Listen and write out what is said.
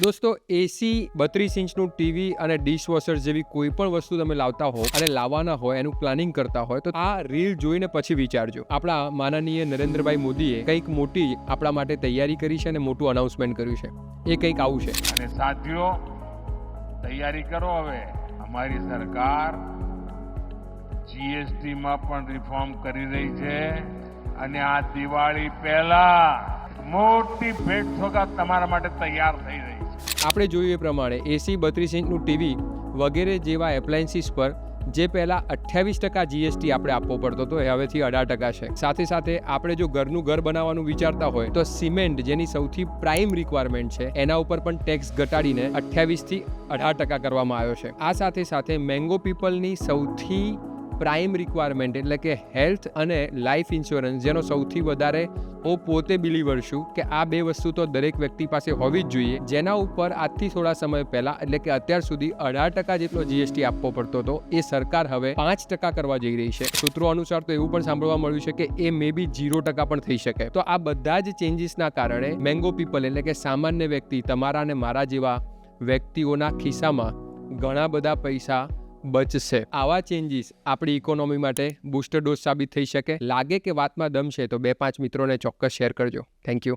દોસ્તો, એસી, 32 ઇંચનું ટીવી અને ડિશવોશર જેવી કોઈ પણ વસ્તુ તમે લાવતા હો અને લાવવાના હોય એનું પ્લાનિંગ કરતા હોય તો આ રીલ જોઈને પછી વિચારજો. આપણા માનનીય નરેન્દ્રભાઈ મોદીએ કંઈક મોટી આપણા માટે તૈયારી કરી છે અને મોટું અનાઉન્સમેન્ટ કર્યું છે. એ કંઈક આવું છે. અને સાથીઓ, તૈયારી કરો. હવે અમારી સરકાર જીએસટી માં પણ રિફોર્મ કરી રહી છે અને આ દિવાળી પહેલા મોટી ભેટ સોગાદ તમારા માટે તૈયાર થઈ રહી છે. આપણે જોયું એ પ્રમાણે એસી, 32 ઇંચનું ટીવી વગેરે જેવા એપ્લાયન્સીસ પર જે પહેલાં 28% જીએસટી આપણે આપવો પડતો હતો એ હવેથી 18% છે. સાથે સાથે આપણે જો ઘરનું ઘર બનાવવાનું વિચારતા હોય તો સિમેન્ટ, જેની સૌથી પ્રાઇમ રિક્વાયરમેન્ટ છે, એના ઉપર પણ ટેક્સ ઘટાડીને 28 થી 18% કરવામાં આવ્યો છે. આ સાથે સાથે મેંગો પીપલની સૌથી પ્રાઇમ રિક્વાયરમેન્ટ એટલે કે હેલ્થ અને લાઈફ ઇન્સ્યોરન્સ, જેનો સૌથી વધારે હું પોતે બિલીવર છું કે આ બે વસ્તુ તો દરેક વ્યક્તિ પાસે હોવી જ જોઈએ, જેના ઉપર આજથી થોડા સમય પહેલા એટલે કે અત્યાર સુધી 18% જેટલો જીએસટી આપવો પડતો હતો, એ સરકાર હવે 5% કરવા જઈ રહી છે. સૂત્રો અનુસાર તો એવું પણ સાંભળવા મળ્યું છે કે એ મે બી 0% પણ થઈ શકે. તો આ બધા જ ચેન્જીસના કારણે મેંગો પીપલ એટલે કે સામાન્ય વ્યક્તિ, તમારા અને મારા જેવા વ્યક્તિઓના ખિસ્સામાં ઘણા બધા પૈસા બચશે. આવા ચેન્જીસ આપણી ઇકોનોમી માટે બૂસ્ટર ડોઝ સાબિત થઈ શકે. લાગે કે વાતમાં દમ છે તો 2-5 મિત્રોને ચોક્કસ શેર કરજો. Thank you.